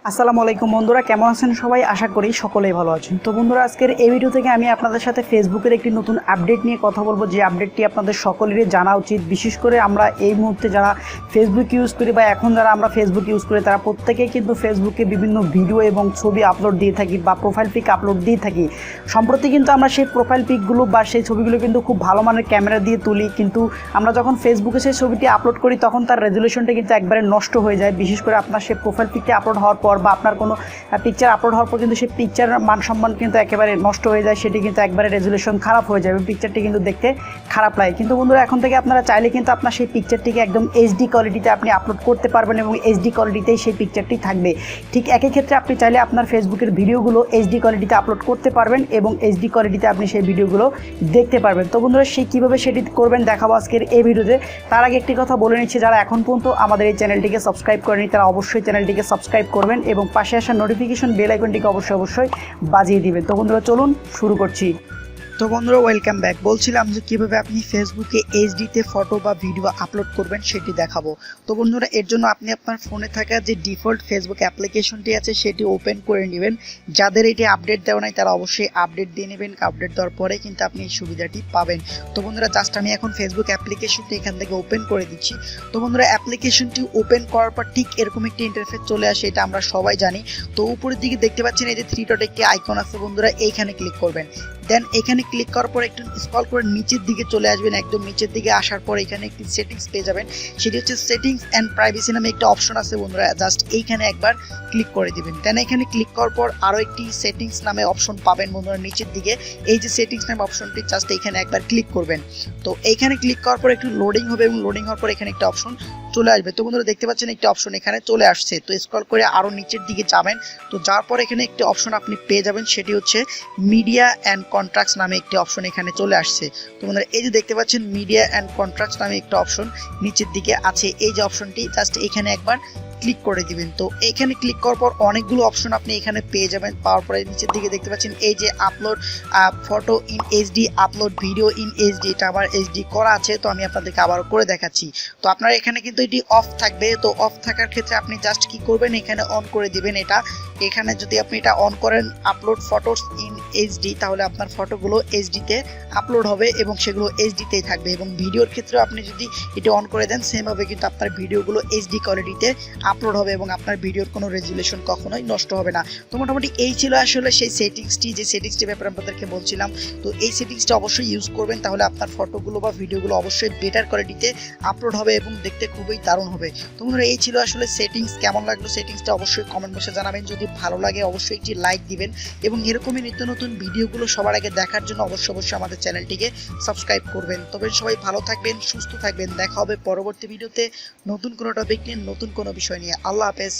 আসসালামু আলাইকুম বন্ধুরা, কেমন আছেন সবাই? আশা করি সকলেই ভালো আছেন। তো বন্ধুরা, আজকের এই ভিডিও থেকে আমি আপনাদের সাথে ফেসবুকের একটি নতুন আপডেট নিয়ে কথা বলবো, যে আপডেটটি আপনাদের সকলেরই জানা উচিত। বিশেষ করে আমরা এই মুহূর্তে যারা ফেসবুক ইউজ করি বা এখন যারা আমরা ফেসবুক ইউজ করি, তারা প্রত্যেকেই কিন্তু ফেসবুকে বিভিন্ন ভিডিও এবং ছবি আপলোড দিয়ে থাকি বা প্রোফাইল পিক আপলোড দিয়ে থাকি। সম্প্রতি কিন্তু আমরা সেই প্রোফাইল পিকগুলো বা সেই ছবিগুলো কিন্তু খুব ভালো মানের ক্যামেরা দিয়ে তুলি, কিন্তু আমরা যখন ফেসবুকে সেই ছবিটি আপলোড করি তখন তার রেজুলেশনটা কিন্তু একবারে নষ্ট হয়ে যায়। বিশেষ করে আপনার সেই প্রোফাইল পিকটি আপলোড হওয়ার পর বা আপনার কোনো পিকচার আপলোড হওয়ার পর কিন্তু সেই পিকচারের মান সম্মান কিন্তু একেবারে নষ্ট হয়ে যায়, সেটি কিন্তু একবারে রেজুলেশন খারাপ হয়ে যায় এবং পিকচারটি কিন্তু দেখতে খারাপ লাগে। কিন্তু বন্ধুরা, এখন থেকে আপনারা চাইলে কিন্তু আপনার সেই পিকচারটিকে একদম এইচডি কোয়ালিটিতে আপনি আপলোড করতে পারবেন এবং এইচডি কোয়ালিটিতেই সেই পিকচারটি থাকবে। ঠিক একই ক্ষেত্রে আপনি চাইলে আপনার ফেসবুকের ভিডিওগুলো এইচডি কোয়ালিটিতে আপলোড করতে পারবেন এবং এইচডি কোয়ালিটিতে আপনি সেই ভিডিওগুলো দেখতে পারবেন। তো বন্ধুরা, সেই কীভাবে সেটি করবেন দেখাবো আজকের এই ভিডিওতে। তার আগে একটি কথা বলে নিচ্ছি, যারা এখন পর্যন্ত আমাদের এই চ্যানেলটিকে সাবস্ক্রাইব করেনি তারা অবশ্যই চ্যানেলটিকে সাবস্ক্রাইব করবেন এবং পাশে আসা নোটিফিকেশন বেল আইকনটিকে অবশ্যই বাজিয়ে দিবেন। তো বন্ধুরা, চলুন শুরু করছি। তো বন্ধুরা, ওয়েলকাম ব্যাক। বলছিলাম যে কীভাবে আপনি ফেসবুকে এইচডিতে ফটো বা ভিডিও আপলোড করবেন সেটি দেখাবো। তো বন্ধুরা, এর জন্য আপনি আপনার ফোনে থাকা যে ডিফল্ট ফেসবুক অ্যাপ্লিকেশনটি আছে সেটি ওপেন করে নেবেন। যাদের এটি আপডেট দেওয়া নাই তারা অবশ্যই আপডেট দিয়ে নেবেন। আপডেট দেওয়ার পরে কিন্তু আপনি এই সুবিধাটি পাবেন। তো বন্ধুরা, জাস্ট আমি এখন ফেসবুক অ্যাপ্লিকেশনটি এখান থেকে ওপেন করে দিচ্ছি। তো বন্ধুরা, অ্যাপ্লিকেশনটি ওপেন করার পর ঠিক এরকম একটি ইন্টারফেস চলে আসে, এটা আমরা সবাই জানি। তো উপরের দিকে দেখতে পাচ্ছেন এই যে থ্রি ডট একটি আইকন আছে বন্ধুরা, এইখানে ক্লিক করবেন। দেন এখানে ক্লিক করার পর একটু স্ক্রল করে নিচের দিকে চলে আসবেন। একদম নিচের দিকে আসার পর এখানে একটি সেটিংস পেয়ে যাবেন, সেটি হচ্ছে সেটিংস অ্যান্ড প্রাইভেসি নামে একটা অপশন আছে বন্ধুরা, জাস্ট এইখানে একবার ক্লিক করে দিবেন। দেন এখানে ক্লিক করার পর আরও একটি সেটিংস নামে অপশন পাবেন বন্ধুরা নিচের দিকে। এই যে সেটিংস নামে অপশনটি জাস্ট এইখানে একবার ক্লিক করবেন। তো এইখানে ক্লিক করার পর একটু লোডিং হবে এবং লোডিং হওয়ার পর এখানে একটা অপশন চলে আসবে। তো বন্ধুরা, দেখতে পাচ্ছেন একটি অপশন এখানে চলে আসছে। তো স্ক্রল করে আরও নিচের দিকে যাবেন। তো যাওয়ার পর এখানে একটি অপশন আপনি পেয়ে যাবেন, সেটি হচ্ছে মিডিয়া অ্যান্ড কন্ট্রাক্টস নামে একটি অপশন এখানে চলে আসছে। তো বন্ধুরা, এই যে দেখতে পাচ্ছেন মিডিয়া অ্যান্ড কন্ট্রাক্টস নামে একটা অপশন নিচের দিকে আছে, এই যে অপশনটি জাস্ট এখানে একবার ক্লিক করে দিবেন। তো এখানে ক্লিক করার পর অনেকগুলো অপশন আপনি এখানে পেয়ে যাবেন। পাওয়ার পরে নিচের দিকে দেখতে পাচ্ছেন এই যে upload photo in HD, upload video in HD, এটা আবার এইচডি করা আছে। তো আমি আপনাদেরকে আবারও করে দেখাচ্ছি। তো আপনার এখানে কিন্তু এটি অফ থাকবে। তো অফ থাকার ক্ষেত্রে আপনি জাস্ট কি করবেন, এখানে অন করে দিবেন এটা। এখানে যদি আপনি এটা অন করেন, আপলোড ফটোস ইন এইচডি, তাহলে আপনার ফটোগুলো এইচডিতে আপলোড হবে এবং সেগুলো এইচডিতেই থাকবে। এবং ভিডিওর ক্ষেত্রে আপনি যদি এটা অন করে দেন, সেমভাবে কিন্তু আপনার ভিডিওগুলো এইচডি কোয়ালিটিতে আপলোড হবে এবং আপনার ভিডিওর কোনো রেজুলেশন কখনোই নষ্ট হবে না। তো মোটামুটি এই ছিল আসলে সেই সেটিংসটি, যে সেটিংসটির ব্যাপারে আপনাদেরকে বলছিলাম। তো এই সেটিংসটা অবশ্যই ইউজ করবেন, তাহলে আপনার ফটোগুলো বা ভিডিওগুলো অবশ্যই বেটার কোয়ালিটিতে আপলোড হবে এবং দেখতে খুবই দারুণ হবে। তো বন্ধুরা, এই ছিল আসলে সেটিংস। কেমন লাগলো সেটিংসটা অবশ্যই কমেন্ট বক্সে জানাবেন। যদি ভালো লাগে অবশ্যই একটি লাইক দিবেন এবং এরকমই নিত্য নতুন ভিডিওগুলো সবার আগে দেখার জন্য অবশ্যই আমাদের চ্যানেলটিকে সাবস্ক্রাইব করবেন। তবে সবাই ভালো থাকবেন, সুস্থ থাকবেন। দেখা হবে পরবর্তী ভিডিওতে নতুন কোনো টপিক নিয়ে, নতুন কোনো বিষয় নিয়ে। আল্লাহ হাফেজ।